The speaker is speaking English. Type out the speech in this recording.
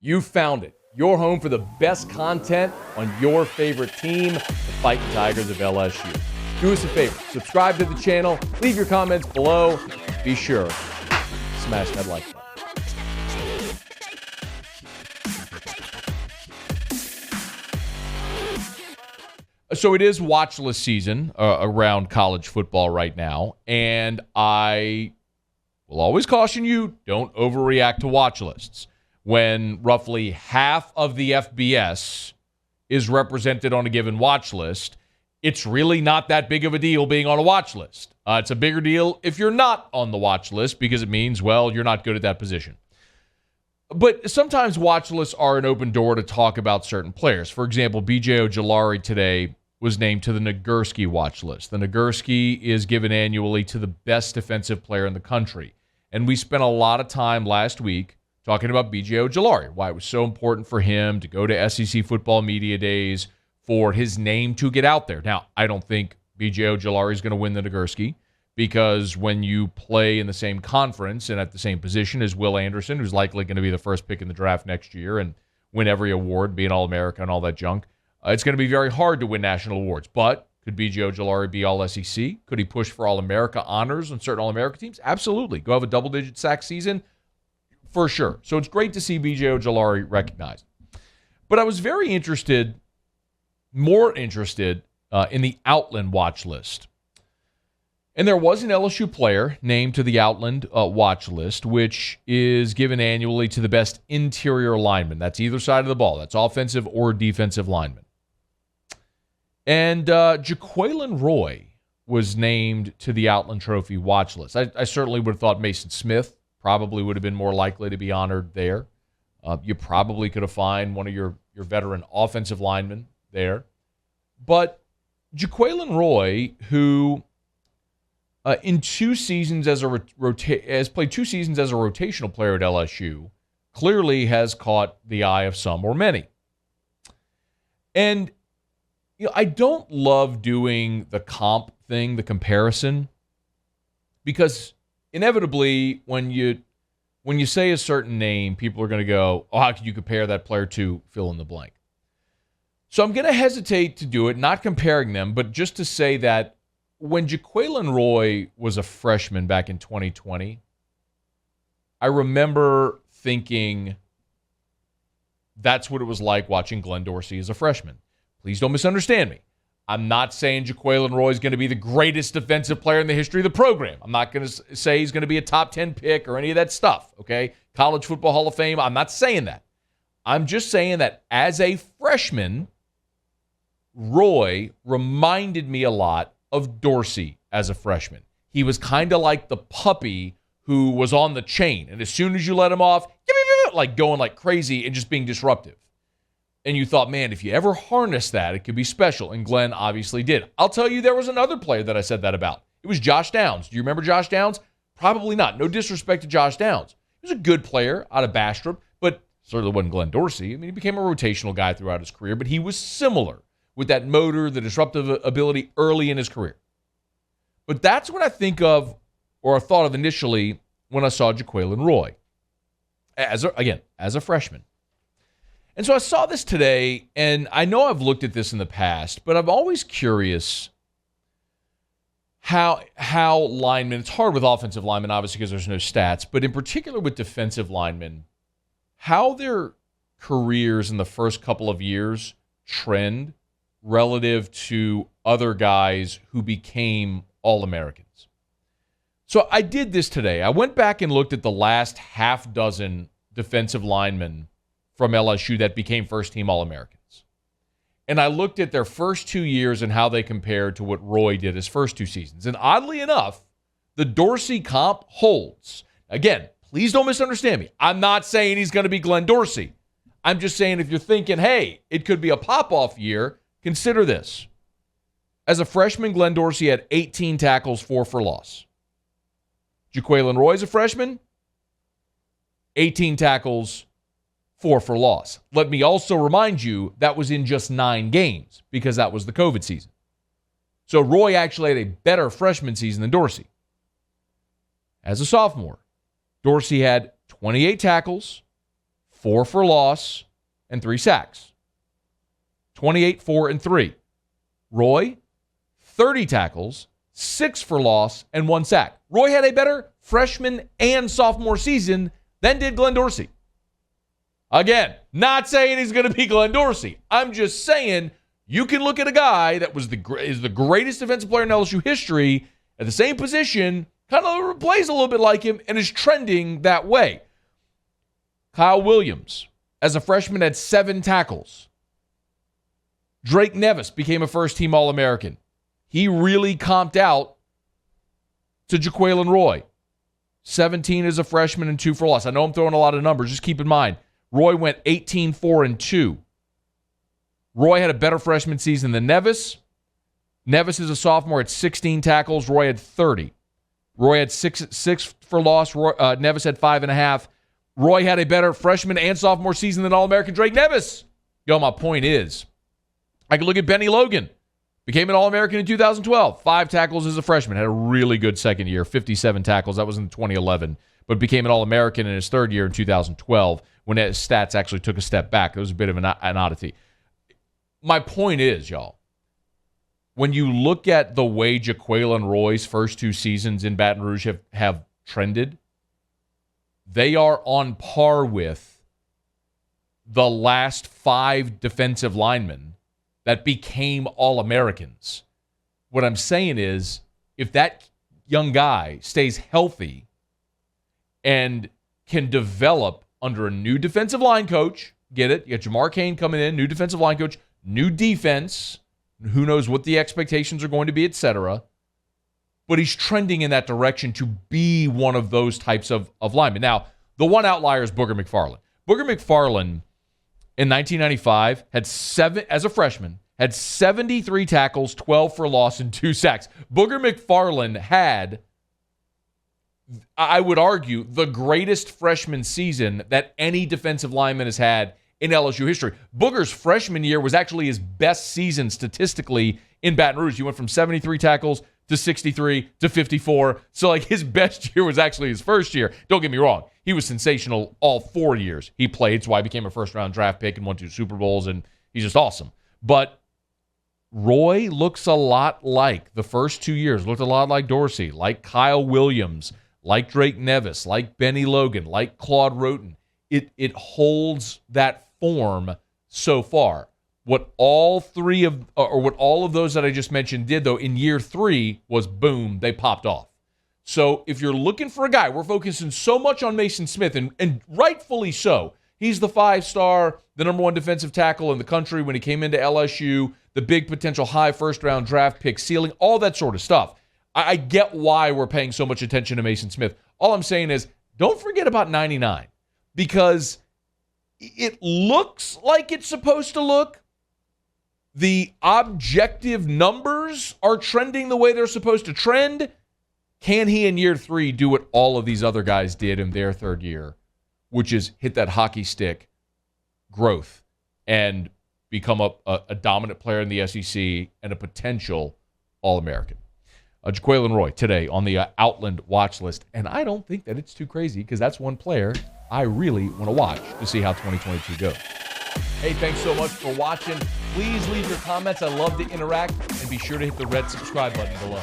You found it. Your home for the best content on your favorite team, the Fighting Tigers of LSU. Do us a favor. Subscribe to the channel. Leave your comments below. Be sure to smash that like button. So it is watch list season around college football right now, and I will always caution you, don't overreact to watch lists. When roughly half of the FBS is represented on a given watch list, it's really not that big of a deal being on a watch list. It's a bigger deal if you're not on the watch list because it means, well, you're not good at that position. But sometimes watch lists are an open door to talk about certain players. For example, B.J. Ojulari today was named to the Nagurski watch list. The Nagurski is given annually to the best defensive player in the country. And we spent a lot of time last week talking about B.J. Ojulari, why it was so important for him to go to SEC football media days, for his name to get out there. Now, I don't think B.J. Ojulari is going to win the Nagurski, because when you play in the same conference and at the same position as Will Anderson, who's likely going to be the first pick in the draft next year and win every award, be an All-America and all that junk, it's going to be very hard to win national awards. But could B.J. Ojulari be All-SEC? Could he push for All-America honors on certain All-America teams? Absolutely. Go have a double-digit sack season? For sure. So it's great to see B.J. Ojulari recognized. But I was very more interested in the Outland watch list. And there was an LSU player named to the Outland watch list, which is given annually to the best interior lineman. That's either side of the ball. That's offensive or defensive lineman. And Jaquelin Roy was named to the Outland Trophy watch list. I certainly would have thought Mason Smith probably would have been more likely to be honored there. You probably could have found one of your veteran offensive linemen there. But Jaquelin Roy, who in 2 seasons has played 2 seasons as a rotational player at LSU, clearly has caught the eye of some or many. And I don't love doing the comp thing, the comparison, because inevitably when you say a certain name, people are going to go, "Oh, how can you compare that player to fill in the blank?" So I'm going to hesitate to do it, not comparing them, but just to say that when Jaquelin Roy was a freshman back in 2020, I remember thinking that's what it was like watching Glenn Dorsey as a freshman. Please don't misunderstand me. I'm not saying Jaquelin Roy is going to be the greatest defensive player in the history of the program. I'm not going to say he's going to be a top 10 pick or any of that stuff, okay? College Football Hall of Fame, I'm not saying that. I'm just saying that as a freshman, Roy reminded me a lot of Dorsey as a freshman. He was kind of like the puppy who was on the chain, and as soon as you let him off, like going like crazy and just being disruptive. And you thought, man, if you ever harness that, it could be special. And Glenn obviously did. I'll tell you, there was another player that I said that about. It was Josh Downs. Do you remember Josh Downs? Probably not. No disrespect to Josh Downs. He was a good player out of Bastrop, but certainly wasn't Glenn Dorsey. I mean, he became a rotational guy throughout his career, but he was similar with that motor, the disruptive ability early in his career. But that's what I think of, or I thought of initially when I saw Jaquelin Roy, as a freshman. And so I saw this today, and I know I've looked at this in the past, but I'm always curious how linemen, it's hard with offensive linemen, obviously, because there's no stats, but in particular with defensive linemen, how their careers in the first couple of years trend relative to other guys who became All-Americans. So I did this today. I went back and looked at the last half dozen defensive linemen from LSU that became first-team All-Americans. And I looked at their first 2 years and how they compared to what Roy did his first 2 seasons. And oddly enough, the Dorsey comp holds. Again, please don't misunderstand me. I'm not saying he's going to be Glenn Dorsey. I'm just saying if you're thinking, hey, it could be a pop-off year, consider this. As a freshman, Glenn Dorsey had 18 tackles, 4 for loss. Jaquelin Roy as a freshman, 18 tackles, 4 for loss. Let me also remind you that was in just 9 games because that was the COVID season. So Roy actually had a better freshman season than Dorsey. As a sophomore, Dorsey had 28 tackles, 4 for loss, and 3 sacks. 28, 4, and 3. Roy, 30 tackles, 6 for loss, and 1 sack. Roy had a better freshman and sophomore season than did Glenn Dorsey. Again, not saying he's going to be Glenn Dorsey. I'm just saying you can look at a guy that is the greatest defensive player in LSU history at the same position, kind of plays a little bit like him, and is trending that way. Kyle Williams, as a freshman, had 7 tackles. Drake Nevis became a first-team All-American. He really comped out to Jaquelin Roy. 17 as a freshman and 2 for loss. I know I'm throwing a lot of numbers. Just keep in mind, Roy went 18, 4, and 2. Roy had a better freshman season than Nevis. Nevis is a sophomore at 16 tackles. Roy had 30. Roy had 6 for loss. Nevis had 5.5. Roy had a better freshman and sophomore season than All-American Drake Nevis. Yo, my point is, I can look at Benny Logan. Became an All-American in 2012. 5 tackles as a freshman. Had a really good second year. 57 tackles. That was in 2011. But became an All-American in his third year in 2012 when his stats actually took a step back. It was a bit of an oddity. My point is, y'all, when you look at the way Jaquelin Roy's first 2 seasons in Baton Rouge have trended, they are on par with the last 5 defensive linemen that became All-Americans. What I'm saying is, if that young guy stays healthy and can develop under a new defensive line coach, get it? You got Jamar Cain coming in, new defensive line coach, new defense, who knows what the expectations are going to be, etc. But he's trending in that direction to be one of those types of linemen. Now, the one outlier is Booger McFarland. Booger McFarland in 1995 as a freshman, had 73 tackles, 12 for loss, and 2 sacks. Booger McFarland had, I would argue, the greatest freshman season that any defensive lineman has had in LSU history. Booger's freshman year was actually his best season statistically in Baton Rouge. He went from 73 tackles to 63 to 54. So, his best year was actually his first year. Don't get me wrong. He was sensational all 4 years he played. It's why he became a first-round draft pick and won 2 Super Bowls, and he's just awesome. But Roy looks a lot like the first 2 years, looked a lot like Dorsey, like Kyle Williams, like Drake Nevis, like Benny Logan, like Claude Roten. It holds that form so far. What all of those that I just mentioned did, though, in year 3 was boom, they popped off. So if you're looking for a guy, we're focusing so much on Mason Smith, and rightfully so. He's the 5-star, the number 1 defensive tackle in the country when he came into LSU, the big potential high first-round draft pick ceiling, all that sort of stuff. I get why we're paying so much attention to Mason Smith. All I'm saying is, don't forget about 99, because it looks like it's supposed to look. The objective numbers are trending the way they're supposed to trend. Can he in year 3 do what all of these other guys did in their third year, which is hit that hockey stick growth and become a dominant player in the SEC and a potential All-American? Jaquelin Roy today on the Outland watch list. And I don't think that it's too crazy, because that's one player I really want to watch to see how 2022 goes. Hey, thanks so much for watching. Please leave your comments. I love to interact. And be sure to hit the red subscribe button below.